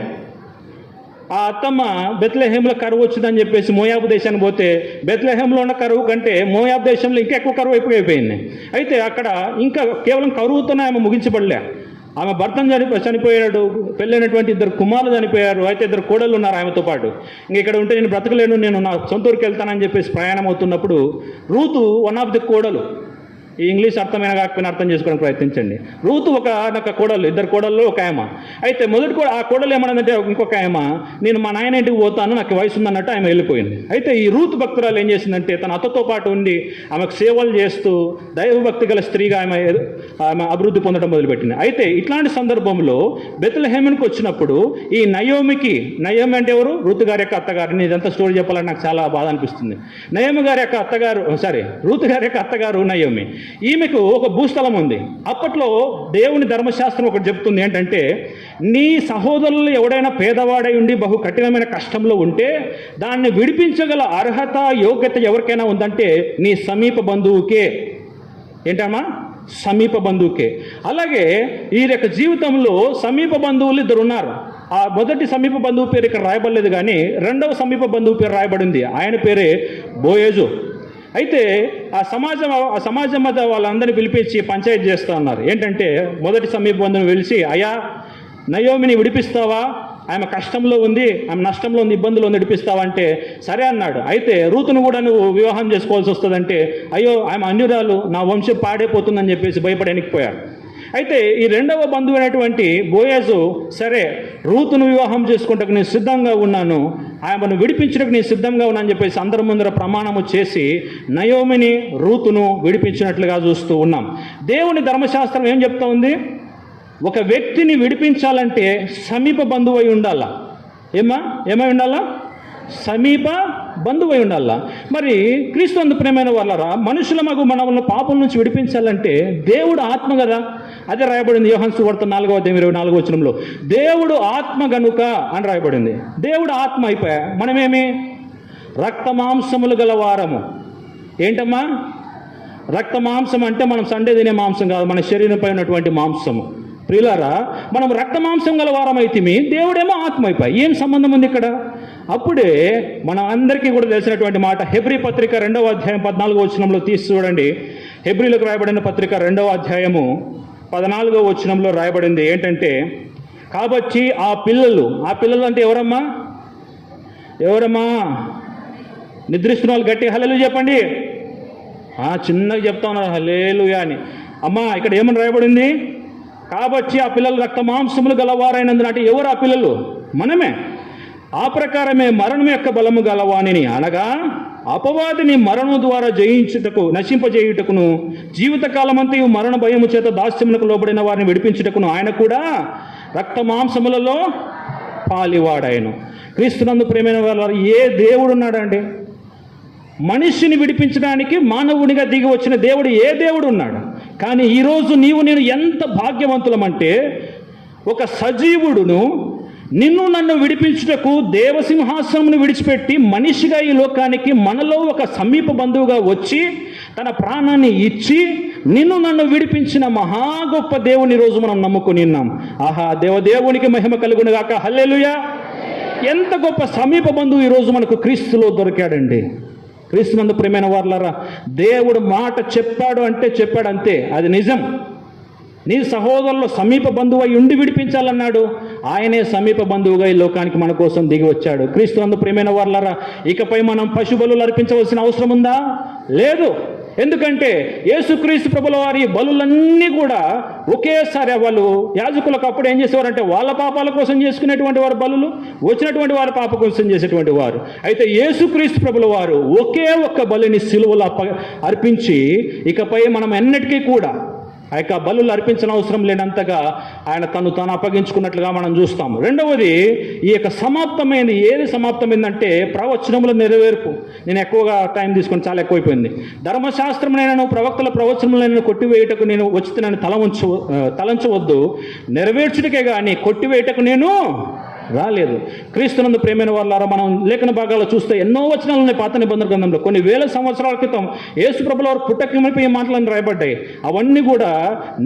Speaker 1: ఆ అత్తమ్మ బెత్లెహేములో కరువు వచ్చిందని చెప్పేసి మోయాబు దేశానికి పోతే, బెత్లెహేములో ఉన్న కరువు కంటే మోయాబు దేశంలో ఇంకా ఎక్కువ కరువు అయిపోయింది. అయితే అక్కడ ఇంకా కేవలం కరువుతోనే ఆమె ముగించబడలే. ఆమె భర్తను చనిపోయాడు, పెళ్ళైనటువంటి 2 కుమారులు చనిపోయారు. అయితే 2 కోడళ్ళు ఉన్నారు ఆమెతో పాటు. ఇంక ఇక్కడ ఉంటే నేను బ్రతకలేను, నేను నా సొంత ఊరికి వెళ్తానని చెప్పేసి ప్రయాణం అవుతున్నప్పుడు రూతు వన్ ఆఫ్ ది కోడలు. ఈ ఇంగ్లీష్ అర్థమైన కాకపోయినా అర్థం చేసుకోవడానికి ప్రయత్నించండి. రూతు ఒక కోడలు, 2 కోడళ్ళు ఒక ఆయమ. అయితే మొదటి ఆ కోడలు ఏమన్నదంటే ఇంకొక ఆయమ, నేను మా నాయన ఇంటికి పోతాను, నాకు వయసు ఉందన్నట్టు ఆమె వెళ్ళిపోయింది. అయితే ఈ రూతు భక్తురాలు ఏం చేసిందంటే తన అత్తతో పాటు ఉండి ఆమెకు సేవలు చేస్తూ దైవభక్తి గల స్త్రీగా ఆమె అభివృద్ధి పొందడం మొదలుపెట్టింది. అయితే ఇట్లాంటి సందర్భంలో బెత్లెహేముకి వచ్చినప్పుడు ఈ నయోమి అంటే ఎవరు? రూతు గారి యొక్క అత్తగారిని. ఇదంతా స్టోరీ చెప్పాలని నాకు చాలా బాధ అనిపిస్తుంది. రూతు గారి యొక్క అత్తగారు నయోమి. ఈమెకు ఒక భూస్థలం ఉంది. అప్పట్లో దేవుని ధర్మశాస్త్రం ఒకటి చెప్తుంది ఏంటంటే, నీ సహోదరులు ఎవడైనా పేదవాడై ఉండి బహు కఠినమైన కష్టంలో ఉంటే దాన్ని విడిపించగల అర్హత, యోగ్యత ఎవరికైనా ఉందంటే నీ సమీప బంధువుకే. ఏంటమ్మా? సమీప బంధువుకే. అలాగే ఈ యొక్క జీవితంలో సమీప బంధువులు 2 ఉన్నారు. ఆ మొదటి సమీప బంధువు పేరు ఇక్కడ రాయబడలేదు, కానీ 2వ సమీప బంధువు పేరు రాయబడింది. ఆయన పేరే బోయేజు. అయితే ఆ సమాజం మధ్య వాళ్ళందరినీ పిలిపించి పంచాయతీ చేస్తూ ఉన్నారు. ఏంటంటే మొదటి సమీప బంధువుని పిలిచి, అయ్యా నయోమిని విడిపిస్తావా, ఆమె కష్టంలో ఉంది, ఆమె నష్టంలో ఉంది, ఇబ్బందులు ఉంది, విడిపిస్తావా అంటే సరే అన్నాడు. అయితే రూతును కూడా నువ్వు వివాహం చేసుకోవాల్సి వస్తుందంటే, అయ్యో ఆమె అన్యురాలు, నా వంశం పాడైపోతుందని చెప్పేసి భయపడి వెనక్కిపోయాడు. అయితే ఈ 2వ బంధువు అయినటువంటి బోయాజు, సరే రూతును వివాహం చేసుకుంటకు నేను సిద్ధంగా ఉన్నాను, ఆమెను విడిపించడానికి నేను సిద్ధంగా ఉన్నాను అని చెప్పేసి అందరి ముందర ప్రమాణము చేసి నయోమిని రూతును విడిపించినట్లుగా చూస్తూ ఉన్నాం. దేవుని ధర్మశాస్త్రం ఏం చెప్తా ఉంది? ఒక వ్యక్తిని విడిపించాలంటే సమీప బంధువు అయి ఉండాలా. ఏమై ఉండాలా? సమీప బంధువై ఉండాలా. మరి క్రీస్తునందు ప్రియమైన వాళ్ళరా, మనుషుల మగు మనల్ని పాపం నుంచి విడిపించాలంటే దేవుడు ఆత్మ కదా. అదే రాయబడింది యోహాను సువార్త 4:24 దేవుడు ఆత్మ గనుక అని రాయబడింది. దేవుడు ఆత్మ అయిపోయా, మనమేమి రక్త మాంసములు గల వారము. ఏంటమ్మా రక్త మాంసం అంటే మనం సండే తినే మాంసం కాదు, మన శరీరంపై ఉన్నటువంటి మాంసము. ప్రియులారా, మనం రక్త మాంసం గల వారం అయితే దేవుడేమో ఆత్మ అయిపోయి. ఏం సంబంధం ఉంది ఇక్కడ? అప్పుడే మనం అందరికీ కూడా తెలిసినటువంటి మాట, హెబ్రీ పత్రిక 2:14 తీసి చూడండి. హెబ్రీలకు రాయబడిన పత్రిక 2:14 రాయబడింది ఏంటంటే, కాబట్టి ఆ పిల్లలు అంటే ఎవరమ్మా నిద్రిస్తున్న వాళ్ళు గట్టి హల్లెలూయా చెప్పండి. చిన్నగా చెప్తా ఉన్నారు హల్లెలూయా అని. అమ్మా ఇక్కడ ఏమని రాయబడింది? కాబట్టి ఆ పిల్లలు రక్త మాంసములు గలవారైనందున. అంటే ఎవరు ఆ పిల్లలు? మనమే. ఆ ప్రకారమే మరణం యొక్క బలము గలవానిని, అనగా అపవాదిని మరణం ద్వారా నశింపజేయుటకును, జీవితకాలమంతయు మరణ భయము చేత దాస్యమునకు లోబడిన వారిని విడిపించుటకును ఆయన కూడా రక్త మాంసములలో పాలివాడాయను. క్రీస్తునందు ప్రియమైన వారు, ఏ దేవుడు ఉన్నాడండి? మనిషిని విడిపించడానికి మానవునిగా దిగి వచ్చిన దేవుడు ఏ దేవుడు ఉన్నాడు? కానీ ఈరోజు నీవు నేను ఎంత భాగ్యవంతులమంటే, ఒక సజీవుడును నిన్ను నన్ను విడిపించుటకు దేవసింహాసనమును విడిచిపెట్టి మనిషిగా ఈ లోకానికి మనలో ఒక సమీప బంధువుగా వచ్చి తన ప్రాణాన్ని ఇచ్చి నిన్ను నన్ను విడిపించిన మహా గొప్ప దేవుని రోజు మనం నమ్ముకుని ఉన్నాం. ఆహా, దేవునికి మహిమ కలుగును గాక. హల్లెలూయా. ఎంత గొప్ప సమీప బంధువు ఈరోజు మనకు క్రీస్తులో దొరికాడండి. క్రీస్తునందు ప్రియమైన వారలారా, దేవుడు మాట చెప్పాడు అంటే చెప్పాడు అంతే, అది నిజం. నీ సహోదరులు సమీప బంధువు అయి ఉండి విడిపించాలన్నాడు. ఆయనే సమీప బంధువుగా ఈ లోకానికి మన కోసం దిగి వచ్చాడు. క్రీస్తునందు ప్రియమైన వారలారా, ఇకపై మనం పశు బలులు అర్పించవలసిన అవసరం ఉందా? లేదు. ఎందుకంటే యేసుక్రీస్తు ప్రభుల వారి బలులన్నీ కూడా ఒకేసారి, వాళ్ళు యాజకులకు అప్పుడు ఏం చేసేవారంటే వాళ్ళ పాపాల కోసం చేసుకునేటువంటి వారు బలులు, వచ్చినటువంటి వారి పాప కోసం చేసేటువంటి వారు. అయితే యేసుక్రీస్తు ప్రభుల వారు ఒకే ఒక్క బలిని సిలువలో అర్పించి ఇకపై మనం ఎన్నటికీ కూడా ఆ యొక్క బలులు అర్పించిన అవసరం లేనంతగా ఆయన తాను అప్పగించుకున్నట్లుగా మనం చూస్తాము. రెండవది, ఈ యొక్క సమాప్తమైంది. ఏది సమాప్తమైందంటే ప్రవచనముల నెరవేర్పు. నేను ఎక్కువగా టైం తీసుకొని చాలా ఎక్కువైపోయింది. ధర్మశాస్త్రమునైనను ప్రవక్తల ప్రవచనములైన కొట్టివేయుటకు నేను వచ్చి నన్ను తలంచవద్దు, నెరవేర్చుటకే కానీ కొట్టివేయుటకు నేను రాలేదు. క్రీస్తునందు ప్రియమైన వారలారా, మనం లేఖన భాగాల్లో చూస్తే ఎన్నో వచనాలు ఉన్నాయి పాత నిబంధన గ్రంథంలో. కొన్ని వేల సంవత్సరాల క్రితం యేసు ప్రభుల వారు పుట్టకమునిపై ఈ మాటలను రాయబడ్డాయి. అవన్నీ కూడా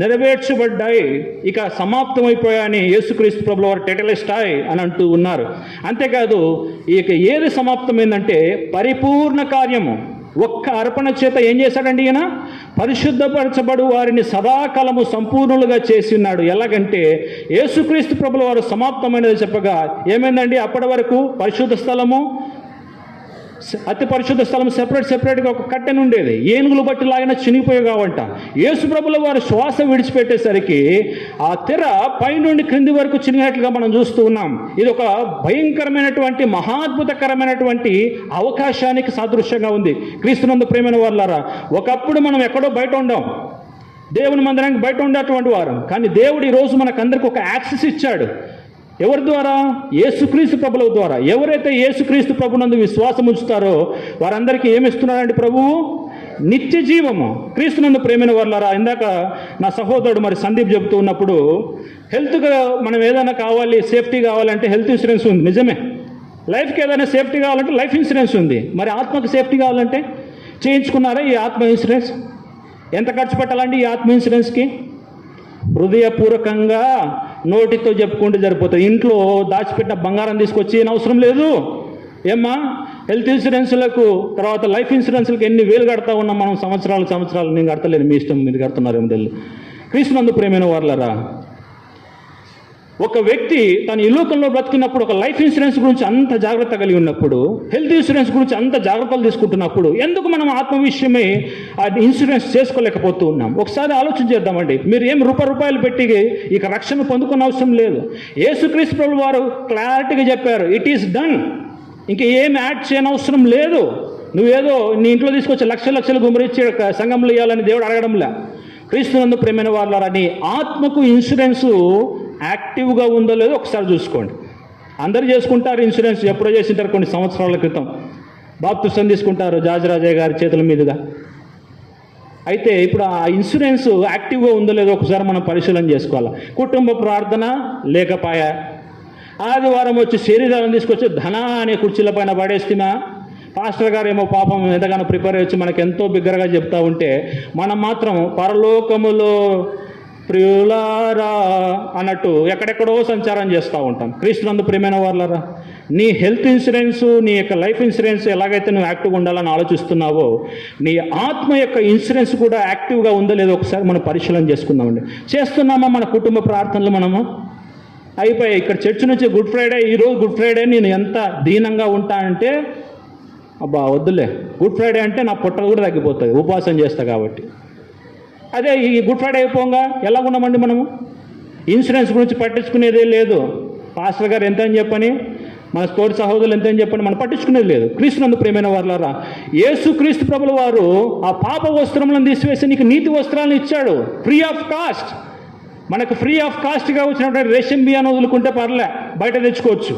Speaker 1: నెరవేర్చబడ్డాయి, ఇక సమాప్తమైపోయాయని యేసుక్రీస్తు ప్రభుల వారు టెటలిస్టాయ్ అని అంటూ ఉన్నారు. అంతేకాదు, ఇక ఏది సమాప్తమైందంటే పరిపూర్ణ కార్యము. ఒక్క అర్పణ చేత ఏం చేశాడండి ఈయన? పరిశుద్ధపరచబడు వారిని సదాకాలము సంపూర్ణులుగా చేసి ఉన్నాడు. ఎలాగంటే యేసుక్రీస్తు ప్రభుల వారు సమాప్తమైనది చెప్పగా ఏమైందండి? అప్పటి వరకు పరిశుద్ధ స్థలము, అతి పరిశుద్ధ స్థలం సెపరేట్గా ఒక కట్టెను ఉండేది. ఏనుగులు బట్టి లాగిన చినిగిపోయి కావంట. యేసు ప్రభుల వారు శ్వాస విడిచిపెట్టేసరికి ఆ తెర పైనుండి క్రింది వరకు చినిగినట్లుగా మనం చూస్తూ ఉన్నాం. ఇది ఒక భయంకరమైనటువంటి మహాద్భుతకరమైనటువంటి అవకాశానికి సాదృశ్యంగా ఉంది. క్రీస్తునందు ప్రియమైన వారలారా, ఒకప్పుడు మనం ఎక్కడో బయట ఉండాం, దేవుని మందిరానికి బయట ఉండేటువంటి వారం. కానీ దేవుడు ఈరోజు మనకందరికి ఒక యాక్సెస్ ఇచ్చాడు. ఎవరి ద్వారా? యేసుక్రీస్తు ప్రభుల ద్వారా. ఎవరైతే యేసుక్రీస్తు ప్రభునందు విశ్వాసం ఉంచుతారో వారందరికీ ఏమిస్తున్నారండి ప్రభువు? నిత్య జీవము. క్రీస్తునందు ప్రియమైన వారలారా, ఇందాక నా సహోదరుడు సందీప్ చెబుతూ ఉన్నప్పుడు, హెల్త్గా మనం ఏదైనా కావాలి, సేఫ్టీ కావాలంటే హెల్త్ ఇన్సూరెన్స్ ఉంది, నిజమే. లైఫ్కి ఏదైనా సేఫ్టీ కావాలంటే లైఫ్ ఇన్సూరెన్స్ ఉంది. మరి ఆత్మకు సేఫ్టీ కావాలంటే చేయించుకున్నారా ఈ ఆత్మ ఇన్సూరెన్స్? ఎంత ఖర్చు పెట్టాలండి ఈ ఆత్మ ఇన్సూరెన్స్కి? హృదయపూర్వకంగా నోటితో చెప్పుకుంటూ సరిపోతుంది. ఇంట్లో దాచిపెట్టిన బంగారం తీసుకొచ్చి అవసరం లేదు. ఏమ్మా, హెల్త్ ఇన్సూరెన్స్లకు, తర్వాత లైఫ్ ఇన్సూరెన్స్లకు ఎన్ని వేలు కడతా ఉన్నాం మనం సంవత్సరాలు. నేను కడతలేను, మీ ఇష్టం, మీరు కడుతున్నారేమో తెలియదు. క్రీస్తునందు ప్రియమైన వారలారా, ఒక వ్యక్తి తను ఈ లోకంలో బ్రతికినప్పుడు ఒక లైఫ్ ఇన్సూరెన్స్ గురించి అంత జాగ్రత్త కలిగి ఉన్నప్పుడు, హెల్త్ ఇన్సూరెన్స్ గురించి అంత జాగ్రత్తలు తీసుకుంటున్నప్పుడు ఎందుకు మనం ఆత్మ విషయమే ఆ ఇన్సూరెన్స్ చేసుకోలేకపోతూ ఉన్నాం? ఒకసారి ఆలోచన చేద్దామండి. మీరు ఏం రూపాయలు పెట్టి ఇక రక్షణ పొందుకున్న అవసరం లేదు. యేసుక్రీస్తు ప్రభువు వారు క్లారిటీగా చెప్పారు, ఇట్ ఈస్ డన్. ఇంక ఏం యాడ్ చేయని అవసరం లేదు. నువ్వేదో నీ ఇంట్లో తీసుకొచ్చి లక్షలు గుమ్మరిచ్చి సంఘంలో ఇవ్వాలని దేవుడు అడగడంలే. క్రీస్తునందు ప్రియమైన వారలారా, నీ ఆత్మకు ఇన్సూరెన్సు యాక్టివ్గా ఉందో లేదో ఒకసారి చూసుకోండి. అందరూ చేసుకుంటారు ఇన్సూరెన్స్, ఎప్పుడో చేసింటారు కొన్ని సంవత్సరాల క్రితం. బాప్తిసం తీసుకుంటారు జాజరాజయ్య గారి చేతుల మీదుగా. అయితే ఇప్పుడు ఆ ఇన్సూరెన్స్ యాక్టివ్గా ఉందో లేదో ఒకసారి మనం పరిశీలన చేసుకోవాలి. కుటుంబ ప్రార్థన లేకపాయా, ఆదివారం వచ్చి శరీరాలను తీసుకొచ్చి ధన అనే కుర్చీల పైన పడేస్తున్నా, పాస్టర్ గారు ఏమో పాపం ఎంతగానో ప్రిపేర్ వచ్చి మనకు ఎంతో బిగ్గరగా చెప్తా ఉంటే మనం మాత్రం పరలోకములో ప్రియులారా అన్నట్టు ఎక్కడెక్కడో సంచారం చేస్తూ ఉంటాం. క్రీస్తునందు ప్రియమైన వాళ్ళరా, నీ హెల్త్ ఇన్సూరెన్స్, నీ యొక్క లైఫ్ ఇన్సూరెన్స్ ఎలాగైతే నువ్వు యాక్టివ్గా ఉండాలని ఆలోచిస్తున్నావో, నీ ఆత్మ యొక్క ఇన్సూరెన్స్ కూడా యాక్టివ్గా ఉందో లేదో ఒకసారి మనం పరిశీలన చేసుకుందామండి. చేస్తున్నామా మన కుటుంబ ప్రార్థనలు మనము? అయిపోయాయి. ఇక్కడ చర్చ్ నుంచి గుడ్ ఫ్రైడే, ఈరోజు గుడ్ ఫ్రైడే నేను ఎంత దీనంగా ఉంటానంటే అబ్బా వద్దులే, గుడ్ ఫ్రైడే అంటే నా పొట్ట కూడా తగ్గిపోతుంది, ఉపవాసం చేస్తా కాబట్టి. అదే ఈ గుడ్ ఫ్రైడే అయిపోగా ఎలా ఉన్నామండి మనము? ఇన్సూరెన్స్ గురించి పట్టించుకునేదే లేదు. పాస్టర్ గారు ఎంత అని చెప్పని, మన తోటి సహోదరులు ఎంత అని చెప్పని మనం పట్టించుకునేది లేదు. క్రీస్తునందు ప్రియమైన వాళ్ళారా, యేసు క్రీస్తు ప్రభుల వారు ఆ పాప వస్త్రములను తీసివేసి నీకు నీతి వస్త్రాలను ఇచ్చాడు, ఫ్రీ ఆఫ్ కాస్ట్. మనకు ఫ్రీ ఆఫ్ కాస్ట్గా వచ్చినటువంటి రేషన్ బియ్యాన్ని వదులుకుంటే పర్లే, బయట తెచ్చుకోవచ్చు.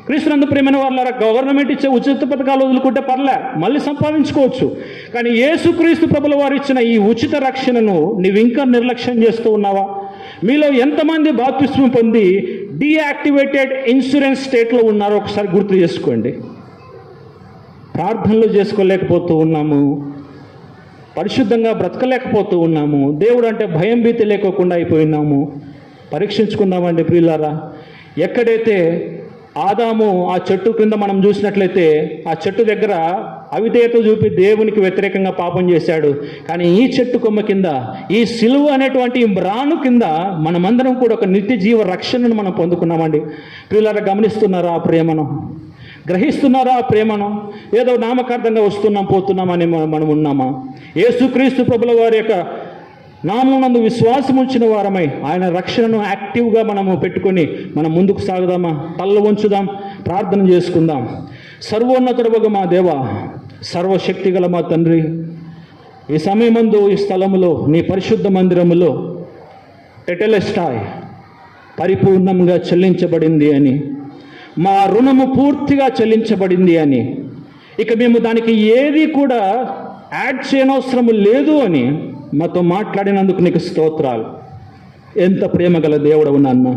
Speaker 1: క్రీస్తునందు ప్రియమైన వాళ్ళారా, గవర్నమెంట్ ఇచ్చే ఉచిత పథకాలు వదులుకుంటే పర్లే, మళ్ళీ సంపాదించుకోవచ్చు. కానీ యేసుక్రీస్తు ప్రభుల వారు ఇచ్చిన ఈ ఉచిత రక్షణను నీవు ఇంకా నిర్లక్ష్యం చేస్తూ ఉన్నావా? మీలో ఎంతమంది బాప్తిస్మం పొంది డీయాక్టివేటెడ్ ఇన్సూరెన్స్ స్టేట్లో ఉన్నారో ఒకసారి గుర్తు చేసుకోండి. ప్రార్థనలు చేసుకోలేకపోతూ ఉన్నాము, పరిశుద్ధంగా బ్రతకలేకపోతూ ఉన్నాము, దేవుడు అంటే భయం భీతి లేకోకుండా అయిపోయినాము. పరీక్షించుకుందామండి ప్రియులారా. ఎక్కడైతే ఆదాము ఆ చెట్టు క్రింద మనం చూసినట్లయితే ఆ చెట్టు దగ్గర అవిధేయత చూపి దేవునికి వ్యతిరేకంగా పాపం చేశాడు. కానీ ఈ చెట్టు కొమ్మ కింద, ఈ సిలువ అనేటువంటి మ్రాను కింద మనమందరం కూడా ఒక నిత్య జీవ రక్షణను మనం పొందుకున్నామండి. ప్రియులారా, గమనిస్తున్నారా ఆ ప్రేమను? గ్రహిస్తున్నారా ఆ ప్రేమను? ఏదో నామకార్థంగా వస్తున్నాం పోతున్నామని మనం ఉన్నామా? యేసుక్రీస్తు ప్రభుల వారి యొక్క నామమునందు విశ్వాసం ఉంచిన వారమై ఆయన రక్షణను యాక్టివ్గా మనము పెట్టుకొని మనం ముందుకు సాగుదామా? తల్ల వంచుదాం, ప్రార్థన చేసుకుందాం. సర్వోన్నతుడవగు మా దేవ, సర్వశక్తిగల మా తండ్రి, ఈ సమయమందు ఈ స్థలములో నీ పరిశుద్ధ మందిరములో టెటెలెస్టాయ్ పరిపూర్ణంగా చెల్లించబడింది అని, మా రుణము పూర్తిగా చెల్లించబడింది అని, ఇక మేము దానికి ఏది కూడా యాడ్ చేయనవసరము లేదు అని మాతో మాట్లాడినందుకు నీకు స్తోత్రాలు. ఎంత ప్రేమ గల దేవుడవు నాన్న.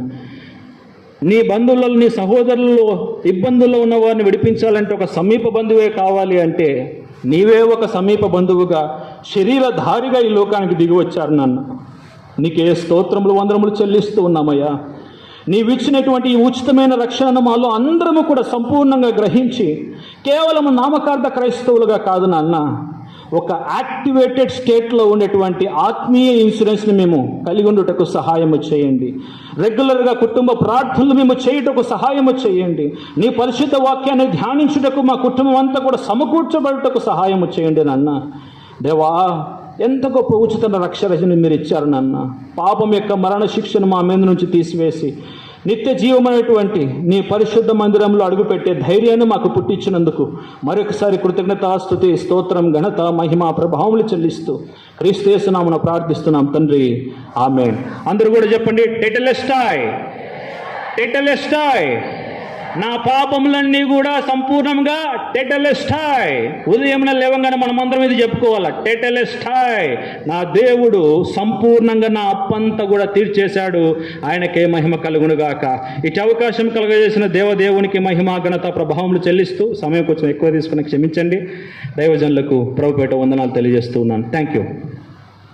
Speaker 1: నీ బంధువులలో, నీ సహోదరులలో ఇబ్బందుల్లో ఉన్న వారిని విడిపించాలంటే ఒక సమీప బంధువే కావాలి అంటే నీవే ఒక సమీప బంధువుగా శరీరధారిగా ఈ లోకానికి దిగి వచ్చారు నాన్న. నీకే స్తోత్రములు వందనములు చెల్లిస్తూ ఉన్నామయ్యా. నీవిచ్చినటువంటి ఈ ఉచితమైన రక్షణను మాలో అందరము కూడా సంపూర్ణంగా గ్రహించి కేవలం నామకార్థ క్రైస్తవులుగా కాదు నాన్న, ఒక యాక్టివేటెడ్ స్టేట్లో ఉండేటువంటి ఆత్మీయ ఇన్సూరెన్స్ని మేము కలిగి ఉండుటకు సహాయము చేయండి. రెగ్యులర్గా కుటుంబ ప్రార్థనలు మేము చేయుటకు సహాయము చేయండి. నీ పరిశుద్ధ వాక్యాన్ని ధ్యానించుటకు మా కుటుంబం అంతా కూడా సమకూర్చబడుటకు సహాయము చేయండి నాన్న. దేవా, ఎంత గొప్ప ఉచిత రక్షణను మీరు ఇచ్చారు నాన్న. పాపం యొక్క మరణ శిక్షను మా మీద నుంచి తీసివేసి నిత్య జీవమైనటువంటి నీ పరిశుద్ధ మందిరంలో అడుగుపెట్టే ధైర్యాన్ని మాకు పుట్టించినందుకు మరొకసారి కృతజ్ఞతాస్తుతి, స్తోత్రం, ఘనత, మహిమ, ప్రభావములు చెల్లిస్తూ క్రీస్తు యేసు నామమున ప్రార్థిస్తున్నాం తండ్రి, ఆమేన్. అందరూ కూడా చెప్పండి, టెటెలెస్టాయ్, టెటెలెస్టాయ్. నా పాపములన్నీ కూడా సంపూర్ణంగా టెటెలెస్టాయ్. ఉదయం లేవంగానే మనమందరం ఇది చెప్పుకోవాలి, టెటెలెస్టాయ్. నా దేవుడు సంపూర్ణంగా నా అప్పంతా కూడా తీర్చేశాడు, ఆయనకే మహిమ కలుగునుగాక. ఇటు అవకాశం కలుగజేసిన దేవదేవునికి మహిమ, ఘనత, ప్రభావములు చెల్లిస్తూ సమయం కొంచెం ఎక్కువ తీసుకుని క్షమించండి. దైవజనులకు ప్రభుపేట వందనాలు తెలియజేస్తూ ఉన్నాను. Thank you.